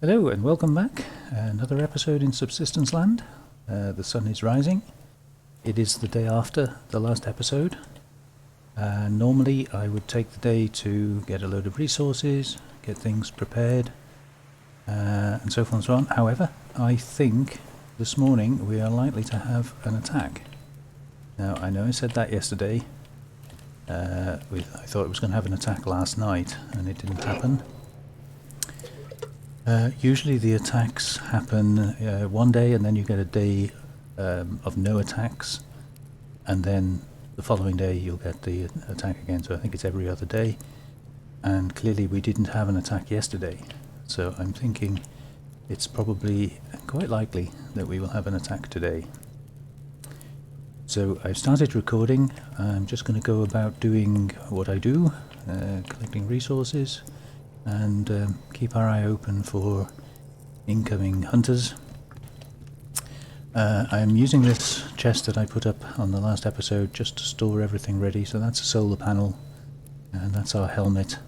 Hello and welcome back. Another episode in Subsistence Land. The sun is rising. It is the day after the last episode. Normally I would take the day to get a load of resources, get things prepared, and so forth and so on. However, I think this morning we are likely to have an attack. Now, I know I said that yesterday. I thought it was going to have an attack last night, and it didn't happen. Usually the attacks happen one day and then you get a day of no attacks, and then the following day you'll get the attack again, so I think it's every other day. And clearly we didn't have an attack yesterday, so I'm thinking it's probably quite likely that we will have an attack today. So I've started recording. I'm just going to go about doing what I do, collecting resources, and keep our eye open for incoming hunters. I'm using this chest that I put up on the last episode just to store everything ready. So that's a solar panel, and that's our helmet.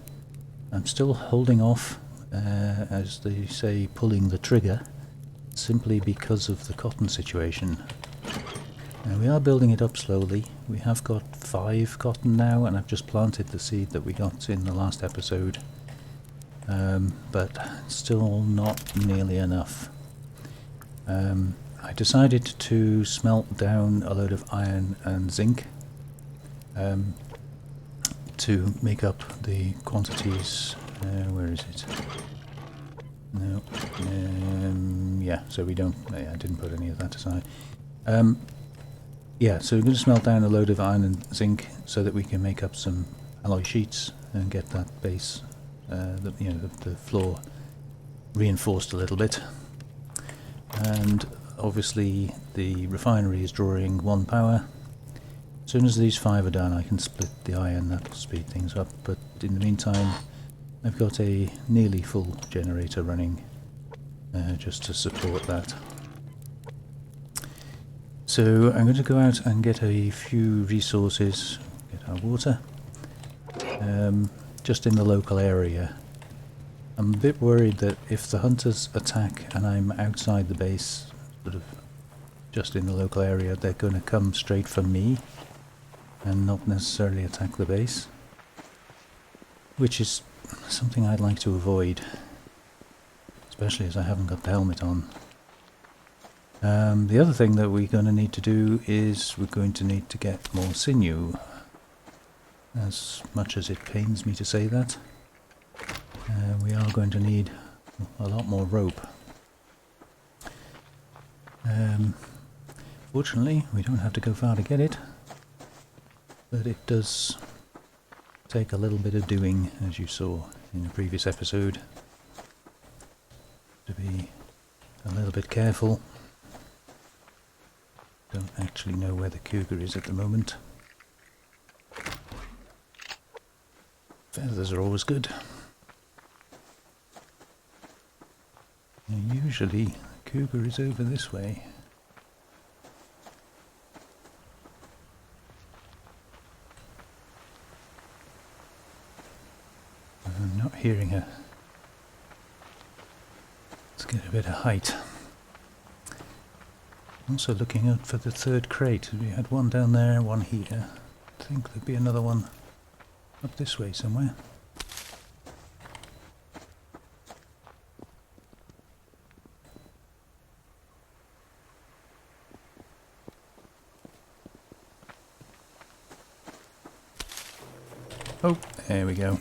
I'm still holding off, as they say, pulling the trigger, simply because of the cotton situation. Now we are building it up slowly. We have got 5 cotton now, and I've just planted the seed that we got in the last episode. But still not nearly enough. I decided to smelt down a load of iron and zinc to make up the quantities. Where is it? No. Yeah, so we don't. I didn't put any of that aside. Yeah, so we're going to smelt down a load of iron and zinc so that we can make up some alloy sheets and get that base. The floor reinforced a little bit, and obviously the refinery is drawing 1 power. As soon as these 5 are done, I can split the iron. That will speed things up, but in the meantime I've got a nearly full generator running just to support that. So I'm going to go out and get a few resources, get our water. Just in the local area. I'm a bit worried that if the hunters attack and I'm outside the base, sort of just in the local area, they're going to come straight for me and not necessarily attack the base, which is something I'd like to avoid, especially as I haven't got the helmet on. The other thing that we're going to need to do is we're going to need to get more sinew. As much as it pains me to say that, we are going to need a lot more rope. Fortunately, we don't have to go far to get it, but it does take a little bit of doing, as you saw in the previous episode, to be a little bit careful. Don't actually know where the cougar is at the moment. Feathers are always good. Now, usually the cougar is over this way. I'm not hearing her. Let's get a bit of height. Also looking out for the 3rd crate. We had one down there, one here. I think there'd be another one up this way somewhere. Oh, there we go.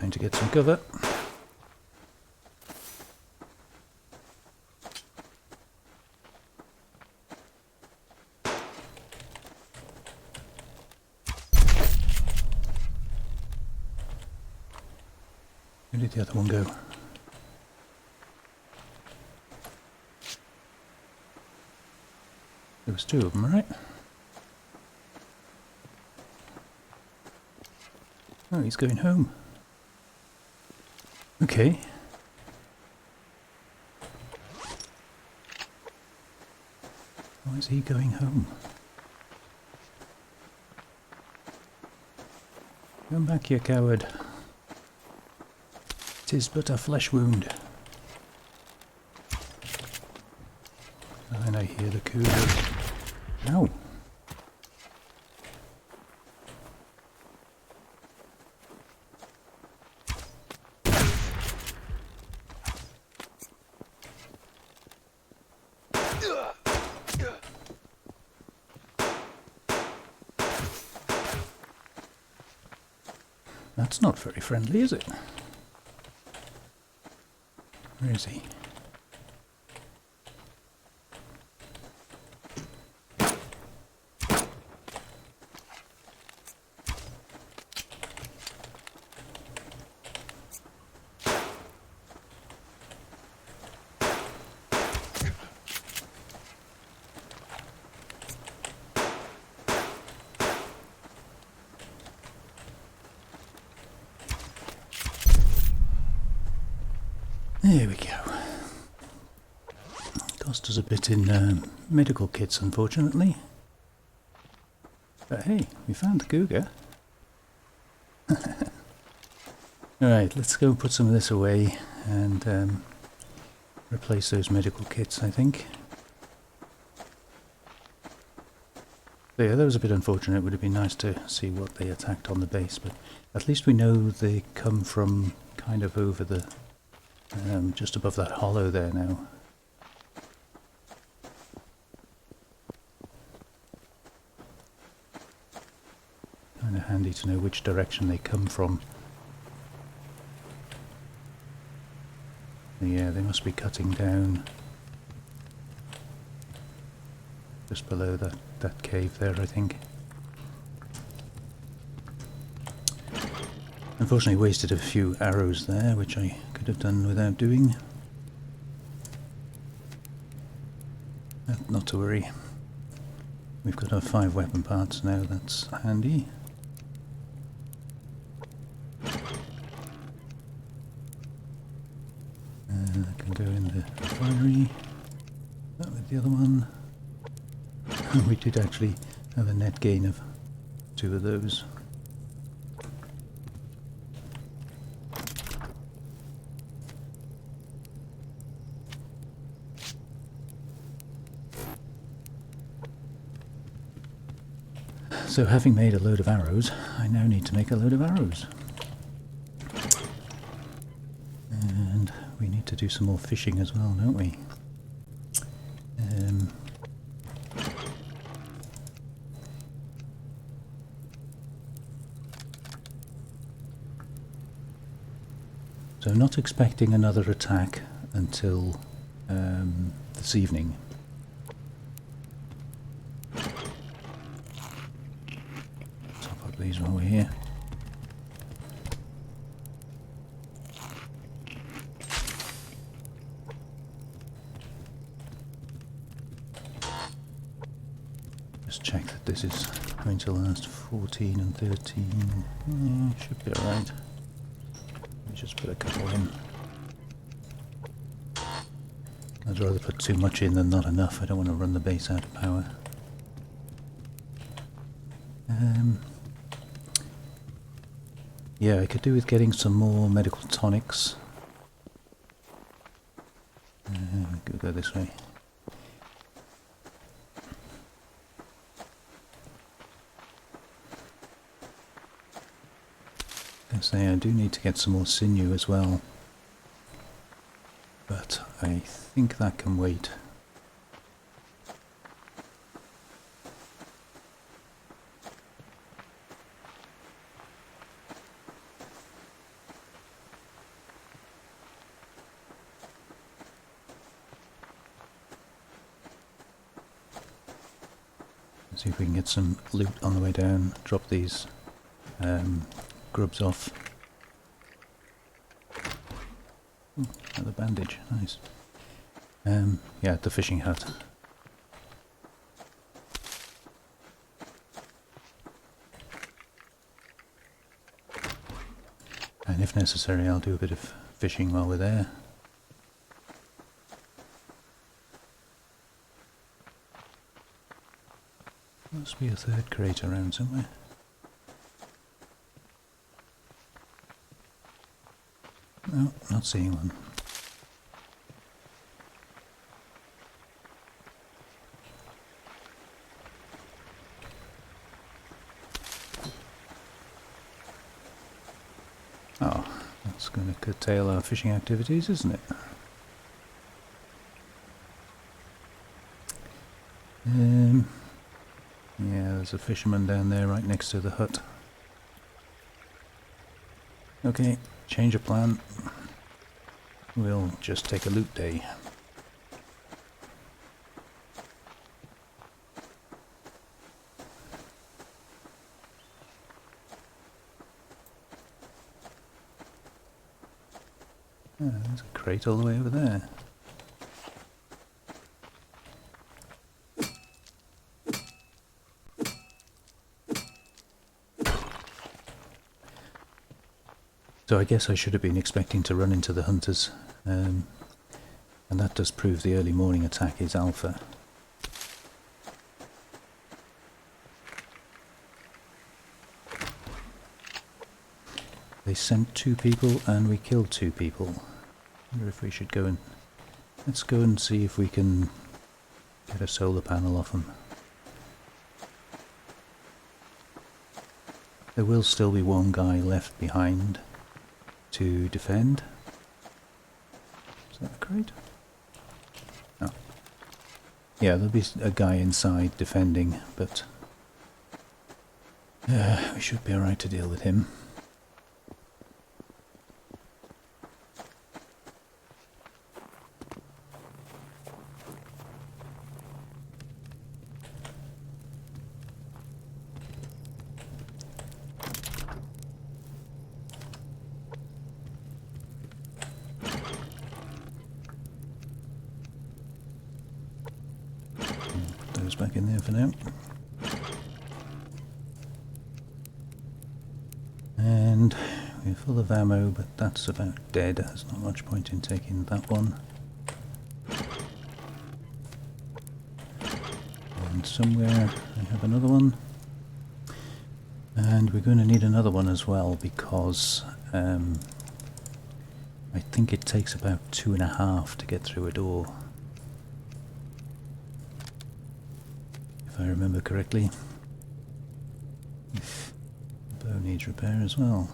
Time to get some cover. Where did the other one go? There was 2 of them, right? Oh, he's going home. Okay. Why is he going home? Come back, you coward. 'Tis but a flesh wound. And I hear the cougar. Ow! That's not very friendly, is it? Where is he? There we go. Cost us a bit in medical kits, unfortunately. But hey, we found the cougar. Alright, let's go and put some of this away and replace those medical kits, I think. But yeah, that was a bit unfortunate. It would have been nice to see what they attacked on the base, but at least we know they come from kind of over the just above that hollow there now. Kind of handy to know which direction they come from. Yeah, they must be cutting down just below that cave there, I think. Unfortunately wasted a few arrows there, which I could have done without doing. Not to worry. We've got our 5 weapon parts now, that's handy. That can go in the refinery. That with the other one. We did actually have a net gain of 2 of those. So having made a load of arrows, I now need to make a load of arrows. And we need to do some more fishing as well, don't we? So I'm not expecting another attack until this evening. These while we're here. Just check that this is going to last 14 and 13. Yeah, should be alright. Let me just put a couple in. I'd rather put too much in than not enough. I don't want to run the base out of power. Yeah, I could do with getting some more medical tonics. Go this way. I say I do need to get some more sinew as well, but I think that can wait. See if we can get some loot on the way down, drop these grubs off. Ooh, another bandage, nice. Yeah, the fishing hut. And if necessary, I'll do a bit of fishing while we're there. Must be a third crate around somewhere. No, not seeing one. Oh, that's going to curtail our fishing activities, isn't it? Yeah, there's a fisherman down there right next to the hut. Okay, change of plan. We'll just take a loot day. There's a crate all the way over there. So I guess I should have been expecting to run into the hunters, and that does prove the early morning attack is alpha. They sent 2 people and we killed 2 people. I wonder if we should go and... let's go and see if we can get a solar panel off them. There will still be 1 guy left behind to defend. Is that a crate? Oh. Yeah, there'll be a guy inside defending, but we should be alright to deal with him. Back in there for now. And we're full of ammo, but that's about dead. There's not much point in taking that one. And somewhere I have another one. And we're going to need another one as well, because I think it takes about 2.5 to get through a door. If I remember correctly. The bow needs repair as well.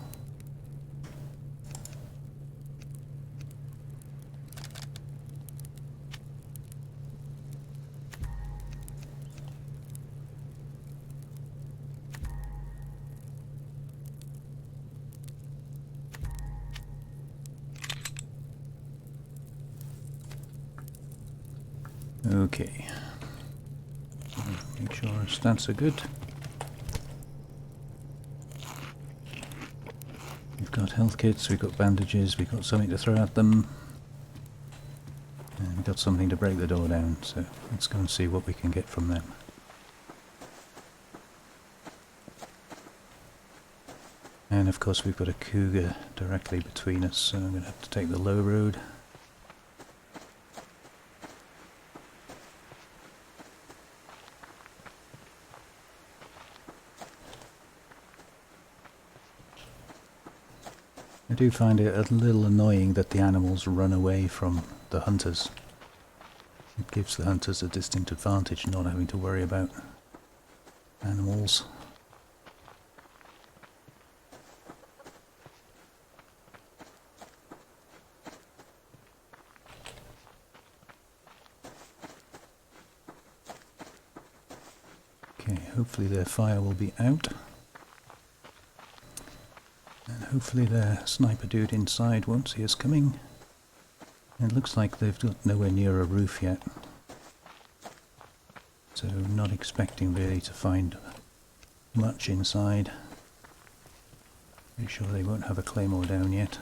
Okay. Make sure our stats are good. We've got health kits, we've got bandages, we've got something to throw at them. And we've got something to break the door down, so let's go and see what we can get from them. And of course we've got a cougar directly between us, so I'm going to have to take the low road. I do find it a little annoying that the animals run away from the hunters. It gives the hunters a distinct advantage not having to worry about animals. Okay, hopefully their fire will be out. And hopefully their sniper dude inside won't see us coming. It looks like they've got nowhere near a roof yet. So not expecting really to find much inside. Pretty sure they won't have a claymore down yet.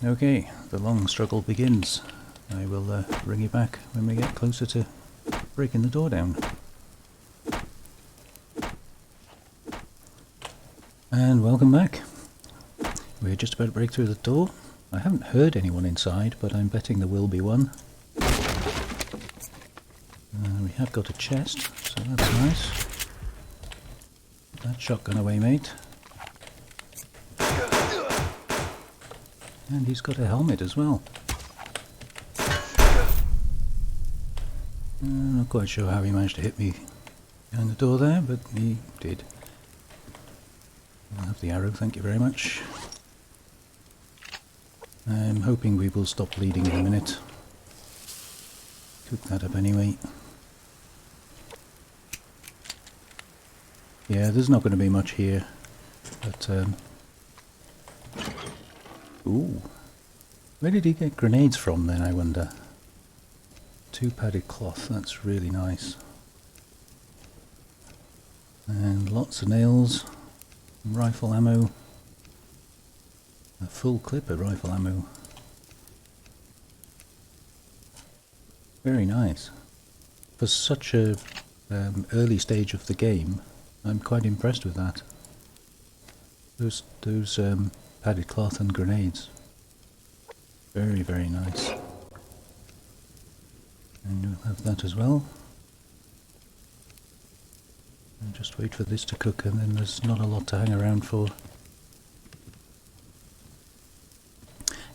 Okay, the long struggle begins. I will bring you back when we get closer to breaking the door down. And welcome back. We're just about to break through the door. I haven't heard anyone inside, but I'm betting there will be one. We have got a chest, so that's nice. that shotgun away, mate. And he's got a helmet as well. I'm not quite sure how he managed to hit me behind the door there, but he did. I'll have the arrow, thank you very much. I'm hoping we will stop bleeding in a minute. Cook that up anyway. Yeah, there's not going to be much here, but ooh, where did he get grenades from then, I wonder? 2 padded cloth, that's really nice. And lots of nails, rifle ammo, a full clip of rifle ammo. Very nice. For such a early stage of the game, I'm quite impressed with that. Those padded cloth and grenades. Very, very nice. And you'll have that as well. And just wait for this to cook, and then there's not a lot to hang around for.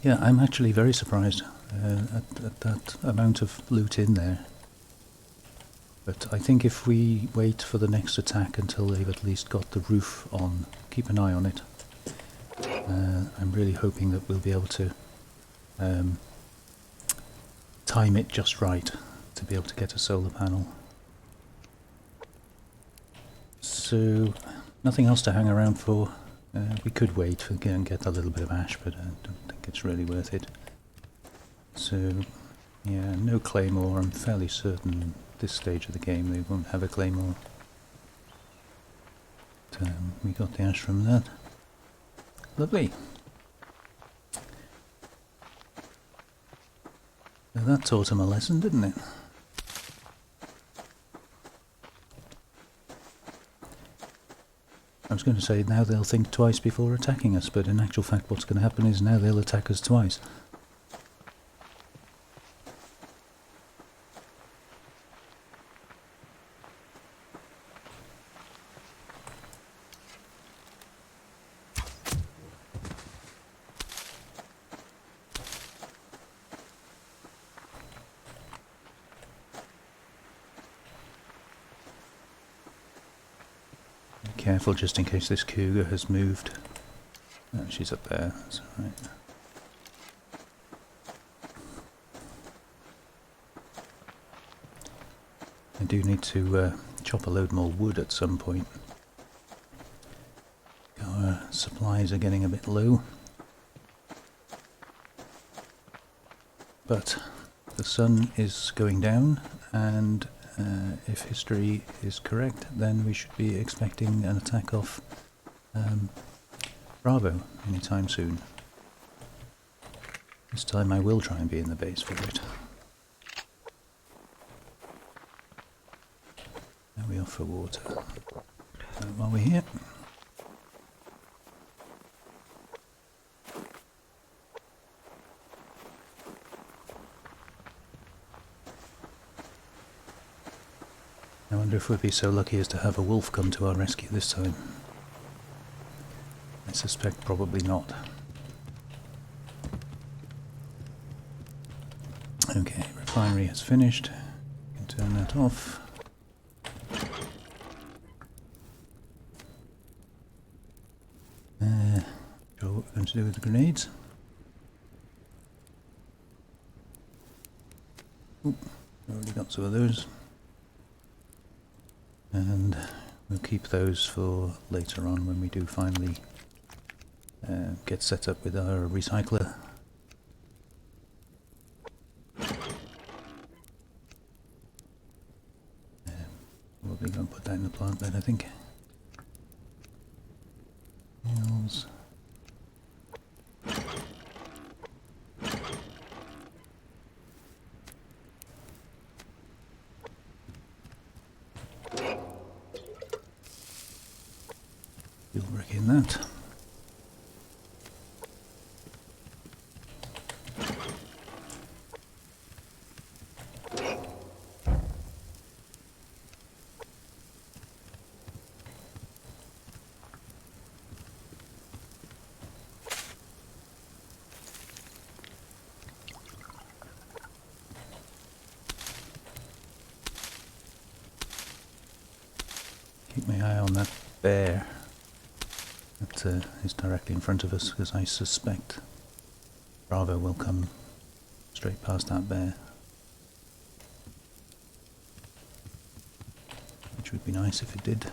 Yeah, I'm actually very surprised at that amount of loot in there. But I think if we wait for the next attack until they've at least got the roof on, keep an eye on it. I'm really hoping that we'll be able to time it just right to be able to get a solar panel. So, nothing else to hang around for. We could wait and get a little bit of ash, but I don't think it's really worth it. So, yeah, no claymore. I'm fairly certain at this stage of the game they won't have a claymore. But, we got the ash from that. Lovely. So that taught him a lesson, didn't it? I was going to say now they'll think twice before attacking us, but in actual fact what's going to happen is now they'll attack us twice. Careful just in case this cougar has moved. Oh, she's up there, that's alright. I do need to chop a load more wood at some point. Our supplies are getting a bit low. But the sun is going down, and if history is correct, then we should be expecting an attack off Bravo anytime soon. This time I will try and be in the base for it. Now we offer water. While we're here. I wonder if we'd be so lucky as to have a wolf come to our rescue this time. I suspect probably not. Okay, refinery has finished. You can turn that off. Sure what we're going to do with the grenades. Oop, already got some of those. And we'll keep those for later on when we do finally get set up with our recycler. Probably going to put that in the plant bed, I think. Nails. You'll brick in that. Keep my eye on that bear that is directly in front of us, because I suspect Bravo will come straight past that bear. Which would be nice if it did.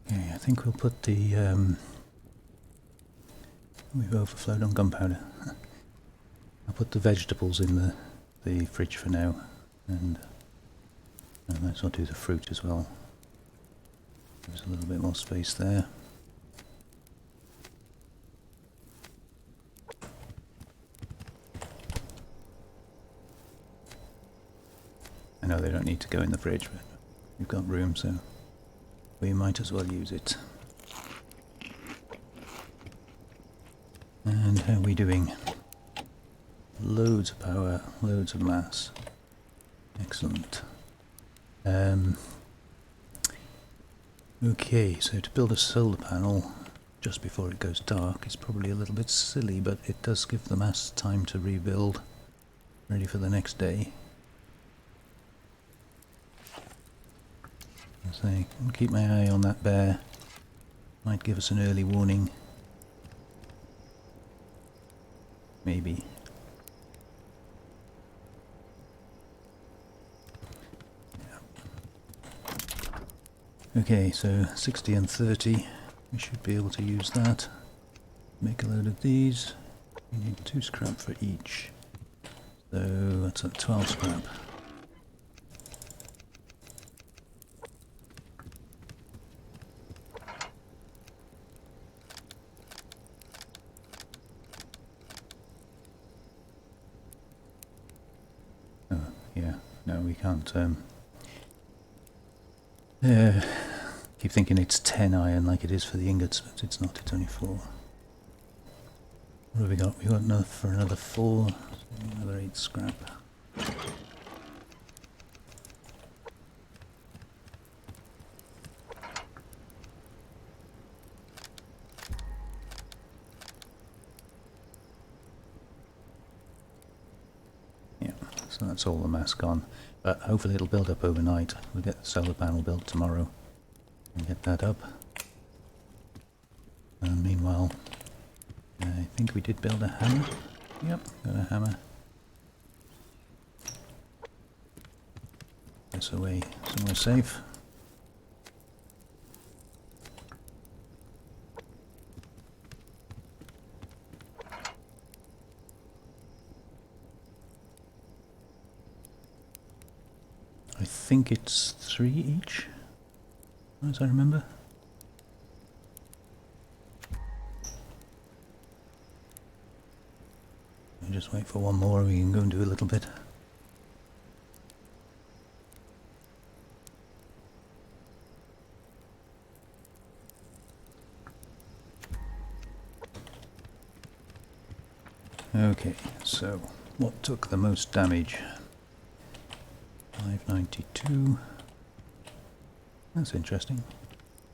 I think we'll put the, we've overflowed on gunpowder. I'll put the vegetables in the fridge for now, and I might as well do the fruit as well. There's a little bit more space there. I know they don't need to go in the fridge, but we've got room, so we might as well use it. And how are we doing? Loads of power, loads of mass. Excellent. Okay, so to build a solar panel just before it goes dark is probably a little bit silly, but it does give the mass time to rebuild, ready for the next day. So I'll keep my eye on that bear. Might give us an early warning. Maybe. Yeah. Okay, so 60 and 30. We should be able to use that. Make a load of these. We need 2 scrap for each. So that's at 12 scrap. No, we can't. Keep thinking it's 10 iron like it is for the ingots, but it's not, it's only 4. What have we got? We got enough for another 4, so another 8 scrap. So that's all the mass gone, but hopefully it'll build up overnight. We'll get the solar panel built tomorrow and get that up. And meanwhile, I think we did build a hammer. Yep, got a hammer. This away somewhere safe. I think it's 3 each, as I remember. We'll just wait for one more, we can go and do a little bit. Okay, so what took the most damage? 592. That's interesting.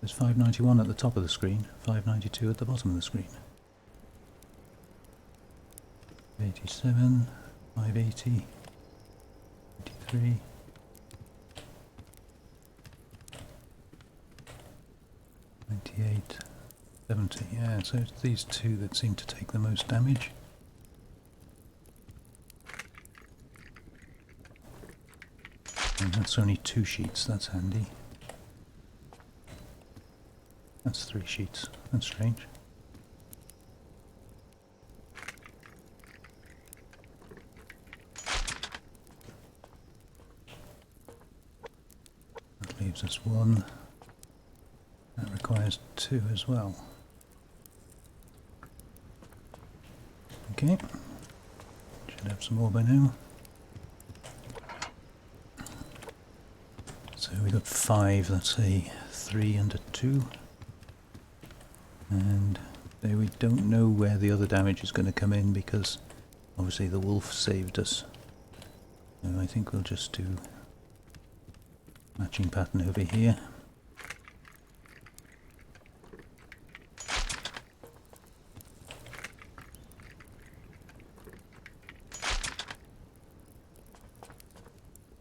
There's 591 at the top of the screen, 592 at the bottom of the screen. 87, 580, 83. 98, 70. Yeah, so it's these two that seem to take the most damage. And that's only 2 sheets, that's handy. That's 3 sheets, that's strange. That leaves us 1. That requires 2 as well. Okay. Should have some more by now. So we got 5, that's a 3 and a 2. And there we don't know where the other damage is going to come in because obviously the wolf saved us. So I think we'll just do matching pattern over here.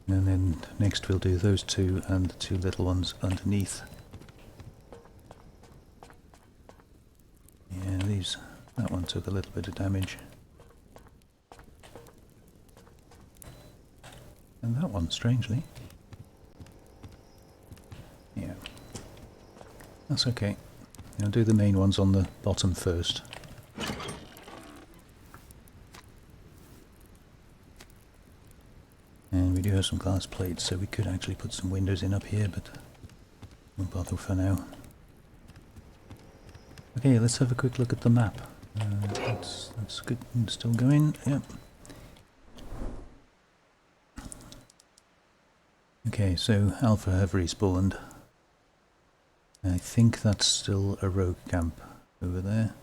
And then next we'll do those 2 and the 2 little ones underneath. Yeah, that one took a little bit of damage. And that one, strangely. Yeah. That's okay. I'll do the main ones on the bottom first. And we do have some glass plates, so we could actually put some windows in up here, but won't bother for now. Okay, let's have a quick look at the map. That's good. Still going. Yep. Okay, so Alpha have respawned. I think that's still a rogue camp over there.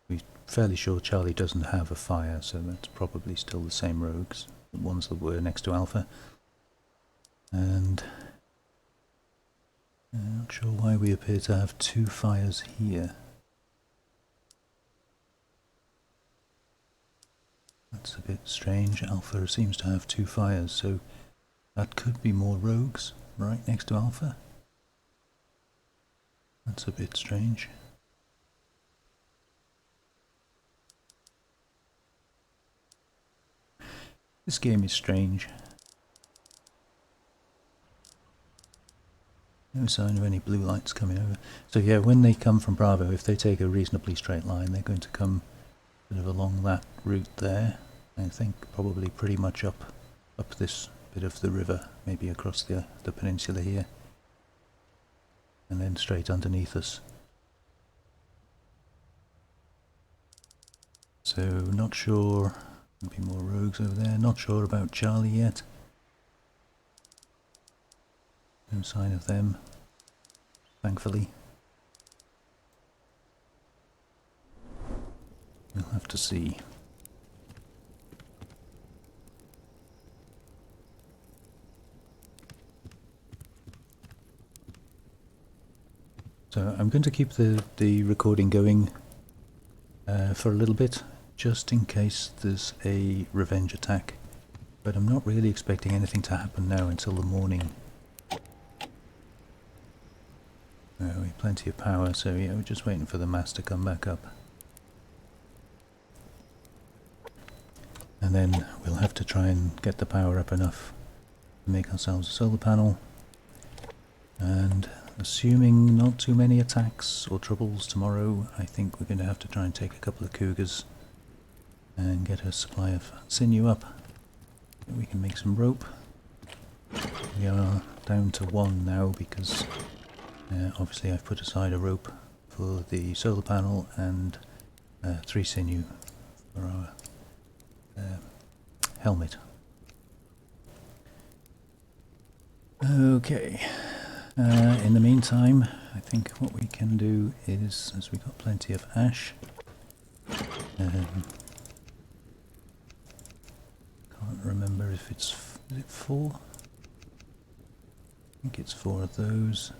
We're fairly sure Charlie doesn't have a fire, so that's probably still the same rogues, the ones that were next to Alpha. And I'm not sure why we appear to have 2 fires here. That's a bit strange. Alpha seems to have 2 fires, so that could be more rogues right next to Alpha. That's a bit strange. This game is strange. No sign of any blue lights coming over. So yeah, when they come from Bravo, if they take a reasonably straight line, they're going to come sort of along that route there. I think probably pretty much up this bit of the river, maybe across the peninsula here, and then straight underneath us. So not sure. There'll be more rogues over there. Not sure about Charlie yet. No sign of them, thankfully. We'll have to see. So I'm going to keep the recording going for a little bit, just in case there's a revenge attack. But I'm not really expecting anything to happen now until the morning. We have plenty of power, so yeah, we're just waiting for the mast to come back up. And then we'll have to try and get the power up enough to make ourselves a solar panel. And assuming not too many attacks or troubles tomorrow, I think we're going to have to try and take a couple of cougars and get a supply of sinew up. We can make some rope. We are down to 1 now because obviously I've put aside a rope for the solar panel and 3 sinew for our helmet. Okay, in the meantime I think what we can do is, as we've got plenty of ash, can't remember if it's, is it 4? I think it's 4 of those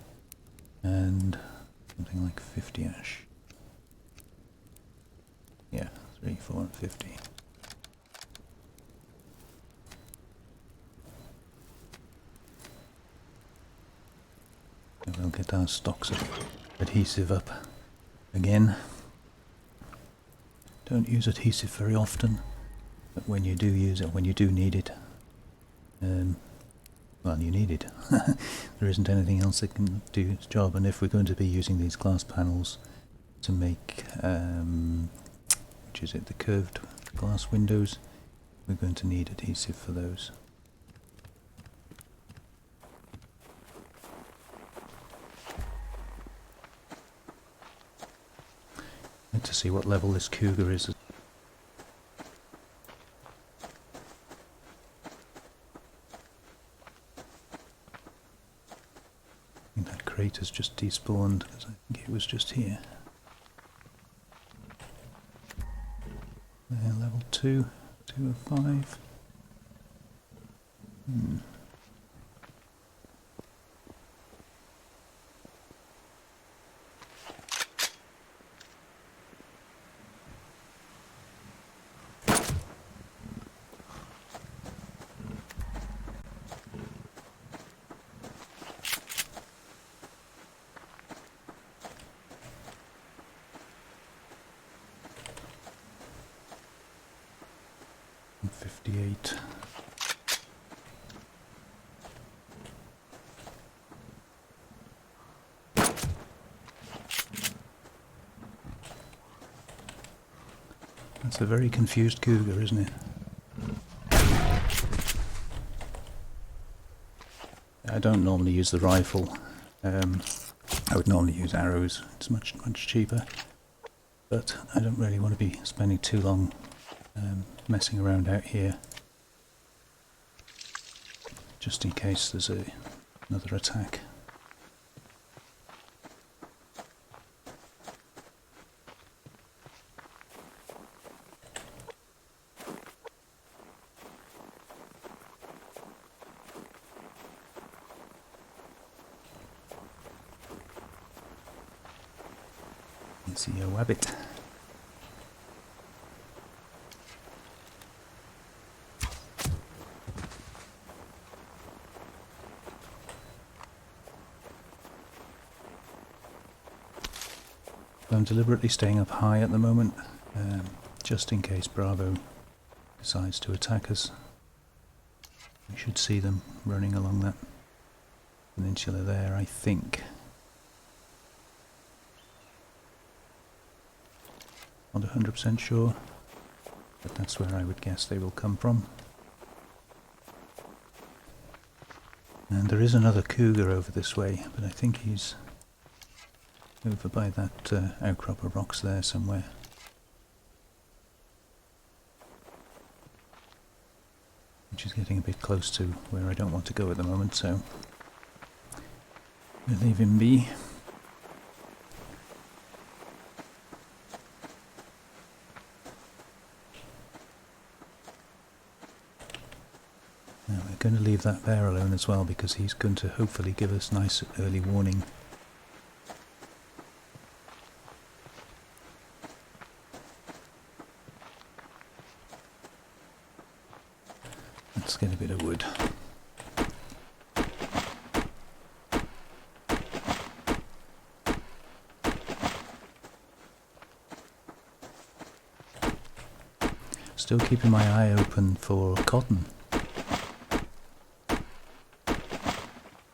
and something like 50 ash. Yeah, 3, 4 and 50. And we'll get our stocks of adhesive up again. Don't use adhesive very often, but when you do use it, when you do need it, well, you need it. There isn't anything else that can do its job, and if we're going to be using these glass panels to make, which is it, the curved glass windows, we're going to need adhesive for those. like to see what level this cougar is. I think that crate has just despawned, because I think it was just here. There, level 2, 2 of 5. Hmm. And 58. That's a very confused cougar, isn't it? I don't normally use the rifle. I would normally use arrows. It's much cheaper. But I don't really want to be spending too long messing around out here, just in case there's another attack. You see a wabbit. I'm deliberately staying up high at the moment, just in case Bravo decides to attack us. We should see them running along that peninsula there, I think. Not 100% sure, but that's where I would guess they will come from. And there is another cougar over this way, but I think he's over by that outcrop of rocks there somewhere. Which is getting a bit close to where I don't want to go at the moment, so we'll leave him be. Now we're going to leave that bear alone as well, because he's going to hopefully give us nice early warning. Let's get a bit of wood. Still keeping my eye open for cotton.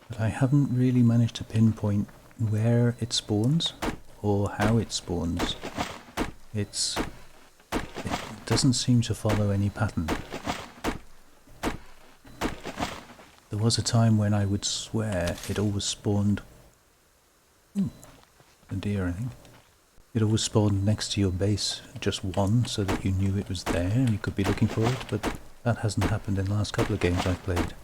But I haven't really managed to pinpoint where it spawns or how it spawns. It doesn't seem to follow any pattern. There was a time when I would swear it always spawned... a deer, I think. It always spawned next to your base, just one, so that you knew it was there and you could be looking for it, but that hasn't happened in the last couple of games I've played.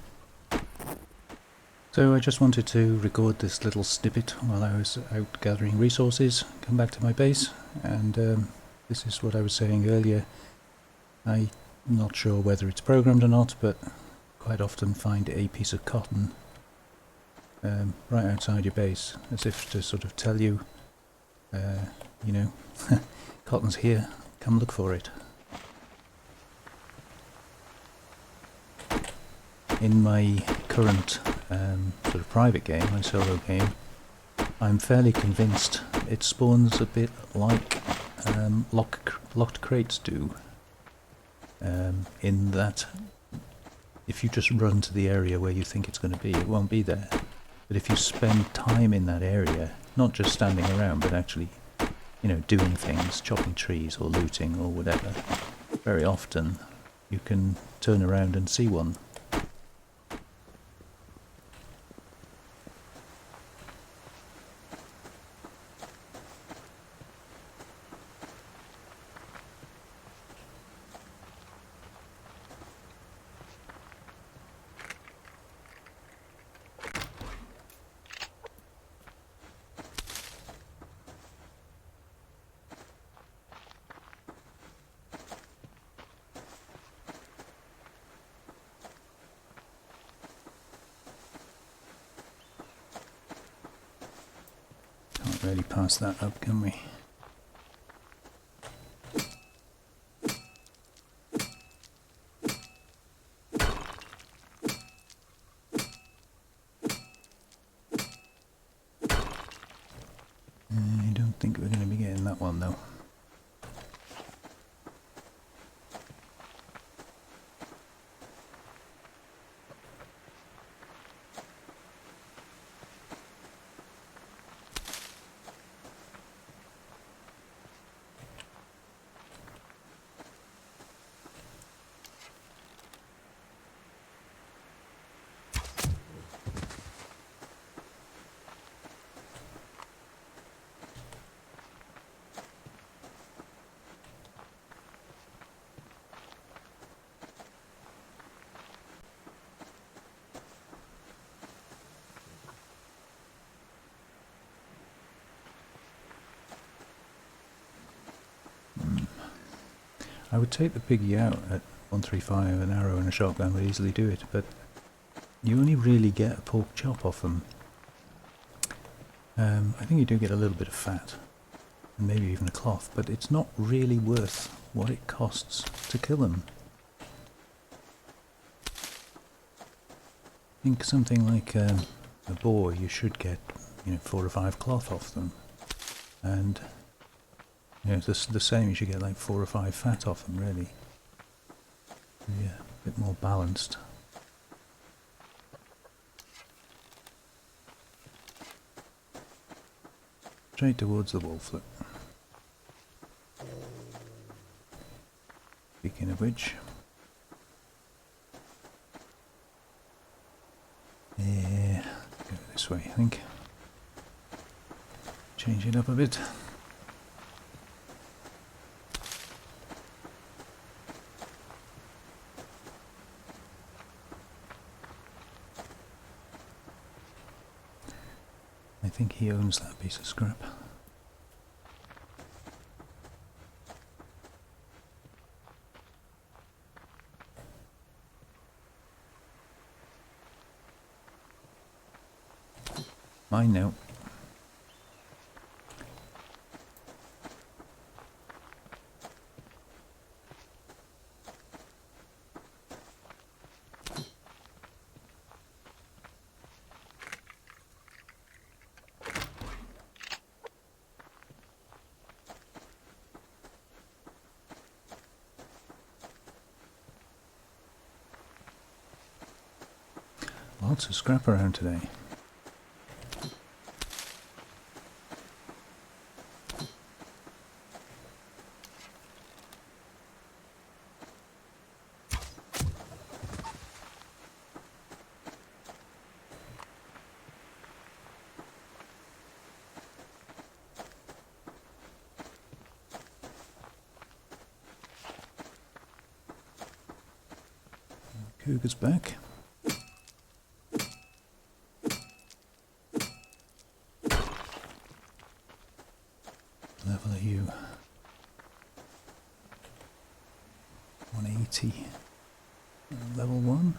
So I just wanted to record this little snippet while I was out gathering resources, come back to my base, and this is what I was saying earlier. I'm not sure whether it's programmed or not, but quite often find a piece of cotton right outside your base, as if to sort of tell you, you know, cotton's here, come look for it. In my current sort of private game, my solo game, I'm fairly convinced it spawns a bit like locked crates do, in that if you just run to the area where you think it's going to be, it won't be there. But if you spend time in that area, not just standing around, but actually, you know, doing things, chopping trees or looting or whatever, very often you can turn around and see one. really pass that up, can we? I don't think we're going to be getting that one though. I would take the piggy out at 135, an arrow and a shotgun would easily do it, but you only really get a pork chop off them. I think you do get a little bit of fat, and maybe even a cloth, but it's not really worth what it costs to kill them. I think something like a boar, you should get 4 or 5 cloth off them, and the same, you should get like 4 or 5 fat off them, really. Yeah, a bit more balanced. Straight towards the wolflet. Speaking of which, yeah, go this way, I think. Change it up a bit. I think he owns that piece of scrap. Mine now. Lots of scrap around today. Cougar's back. Level are you? 180. Level 1.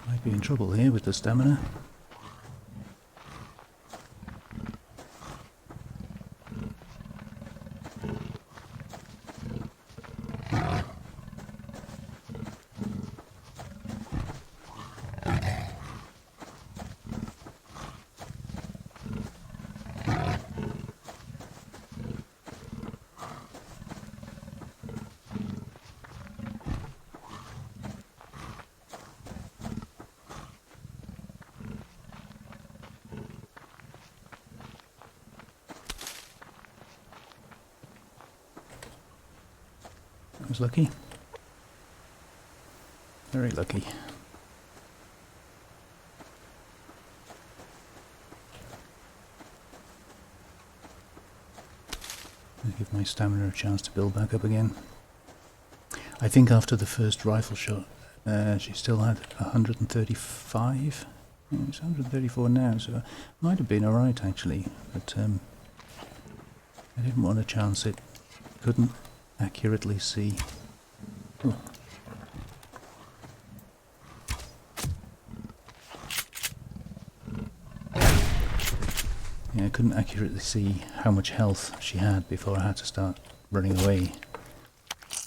Might be in trouble here with the stamina. That was lucky. Very lucky. give my stamina a chance to build back up again. I think after the first rifle shot, she still had 135. It's 134 now, so it might have been alright actually, but I didn't want to chance it. Couldn't accurately see. Oh. Yeah, I couldn't accurately see how much health she had before I had to start running away.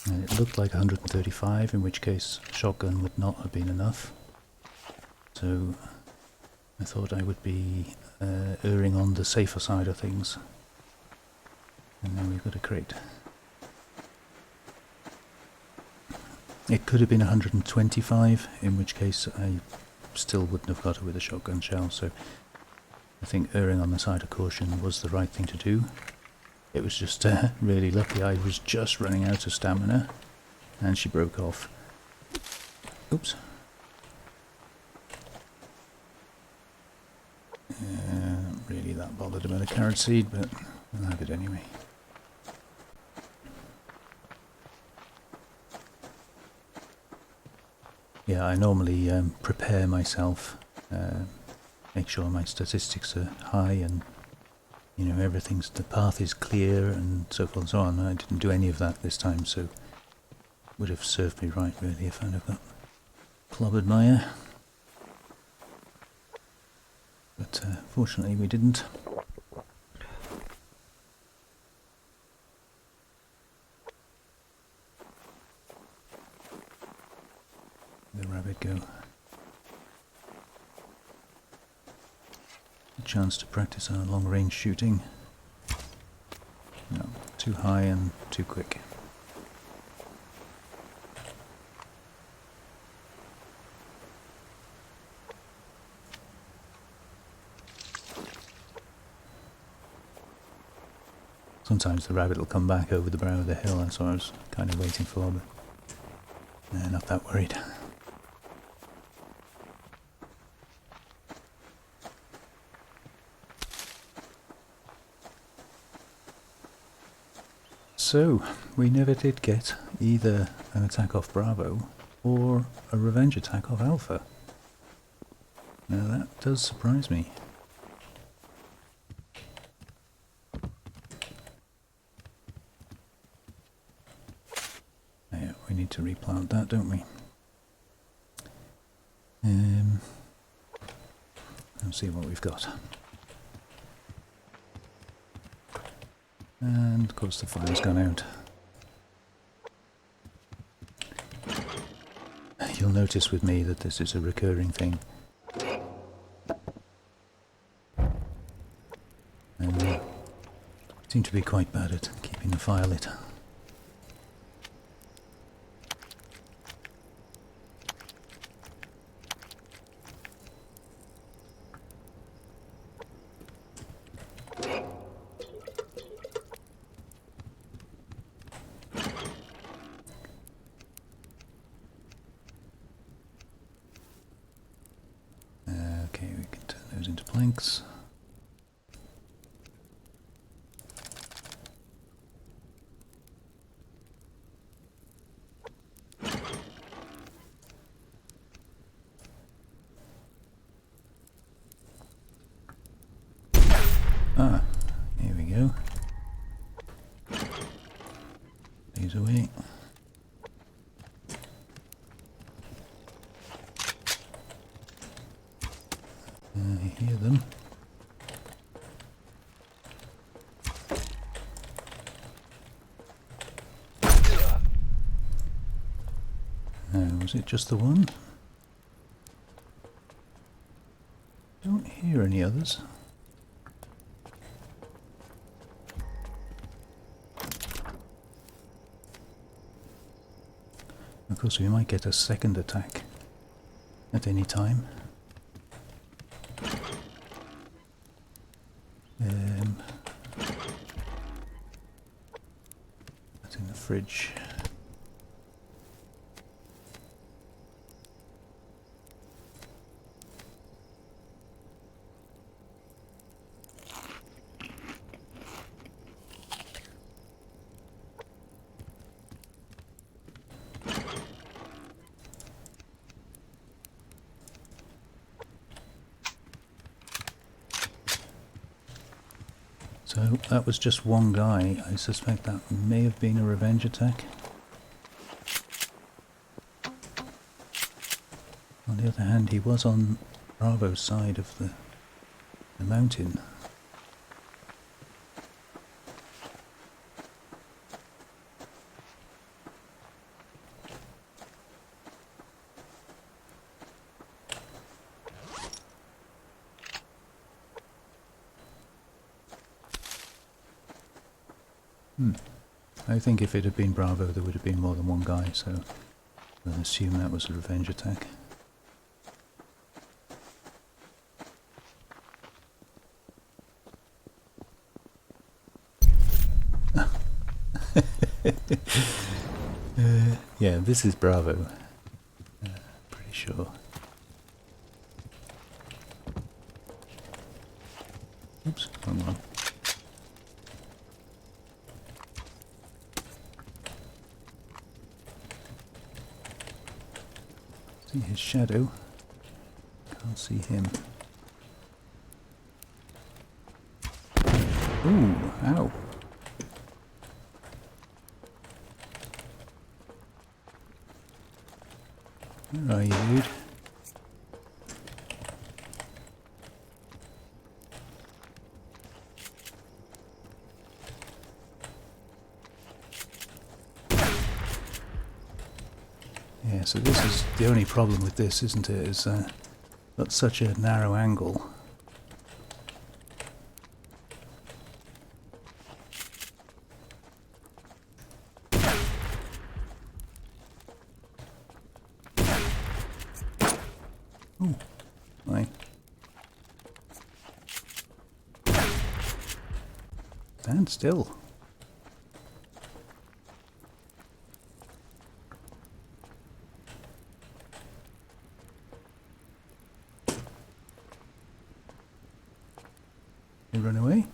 And it looked like 135, in which case shotgun would not have been enough. So I thought I would be erring on the safer side of things. And now we've got a crate. It could have been 125, in which case I still wouldn't have got it with a shotgun shell, so I think erring on the side of caution was the right thing to do. It was just really lucky. I was just running out of stamina and she broke off. Oops. Not really that bothered about a carrot seed, but I'll have it anyway. Yeah, I normally prepare myself, make sure my statistics are high and you know the path is clear and so forth and so on. I didn't do any of that this time, so it would have served me right really if I'd have got clobbered by her. But fortunately we didn't. The rabbit go. A chance to practice our long range shooting. No, too high and too quick. Sometimes the rabbit will come back over the brow of the hill, that's what I was kind of waiting for, but not that worried. So, we never did get either an attack off Bravo or a revenge attack off Alpha. Now that does surprise me. Yeah, we need to replant that, don't we? Let's see what we've got. And of course the fire's gone out. You'll notice with me that this is a recurring thing. And I seem to be quite bad at keeping the fire lit. Okay, we can turn those into planks. Ah, here we go. These away. I hear them. Was it just the one? Don't hear any others. Of course, we might get a second attack at any time. That's in the fridge. So that was just one guy. I suspect that may have been a revenge attack. On the other hand, he was on Bravo's side of the mountain. I think if it had been Bravo, there would have been more than one guy, so I'll assume that was a revenge attack. Yeah, this is Bravo. Pretty sure. Oops, wrong one. See his shadow. Can't see him. Ooh, ow. Where are you, dude? Yeah, so this is the only problem with this, isn't it? Is got such a narrow angle. Ooh, right. Stand still. You run away?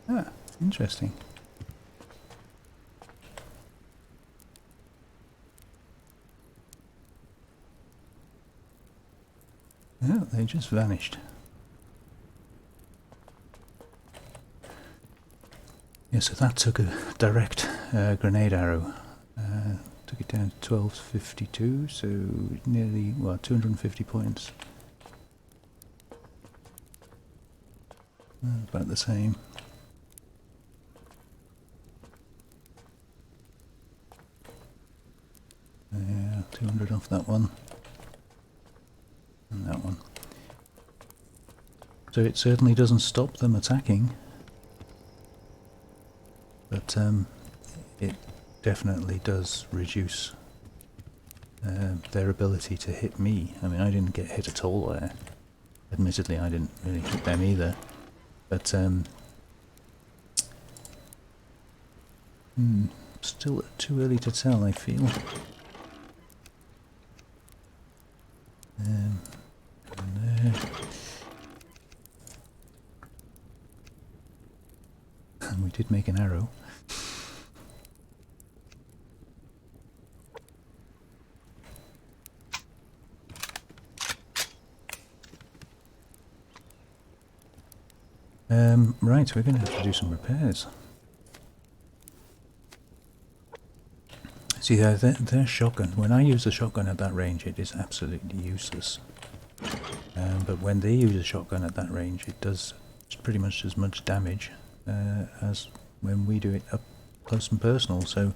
Ah, interesting. Oh, they just vanished. Yeah, so that took a direct grenade arrow. Took it down to 1252, so nearly, well, 250 points. About the same. Yeah, 200 off that one. And that one. So it certainly doesn't stop them attacking. But it definitely does reduce their ability to hit me. I mean, I didn't get hit at all there. Admittedly, I didn't really hit them either. But still too early to tell, I feel. And there. And we did make an arrow. Right, we're going to have to do some repairs. See, their shotgun, when I use the shotgun at that range, it is absolutely useless. But when they use a shotgun at that range, it does pretty much as much damage as when we do it up close and personal. So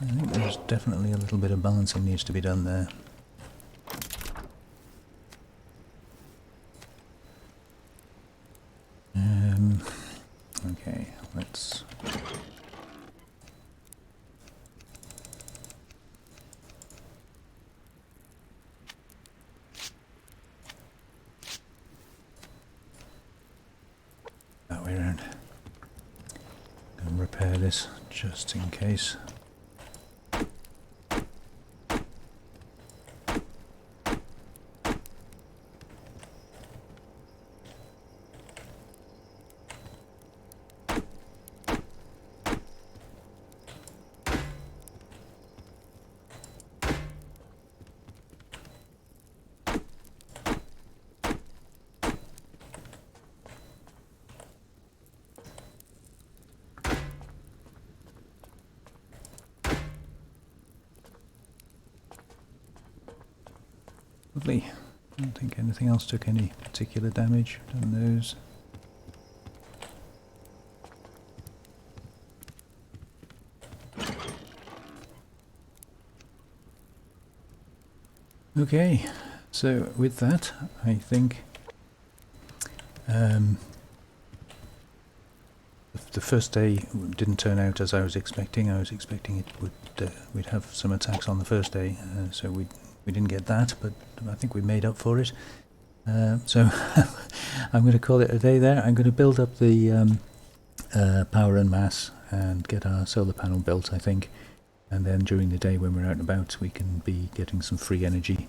I think there's definitely a little bit of balancing needs to be done there. Okay, let's... that way around. And repair this just in case. Lovely. I don't think anything else took any particular damage on those. Okay, so with that, I think the first day didn't turn out as I was expecting. I was expecting it would we'd have some attacks on the first day, so we didn't get that, but I think we made up for it. So I'm going to call it a day there. I'm going to build up the power and mass and get our solar panel built, I think. And then during the day when we're out and about we can be getting some free energy.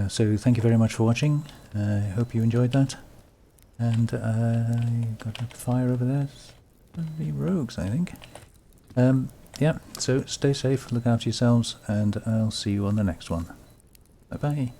So thank you very much for watching. I hope you enjoyed that. And got a fire over there. The rogues, I think. Yeah, so stay safe, look after yourselves, and I'll see you on the next one. Bye bye.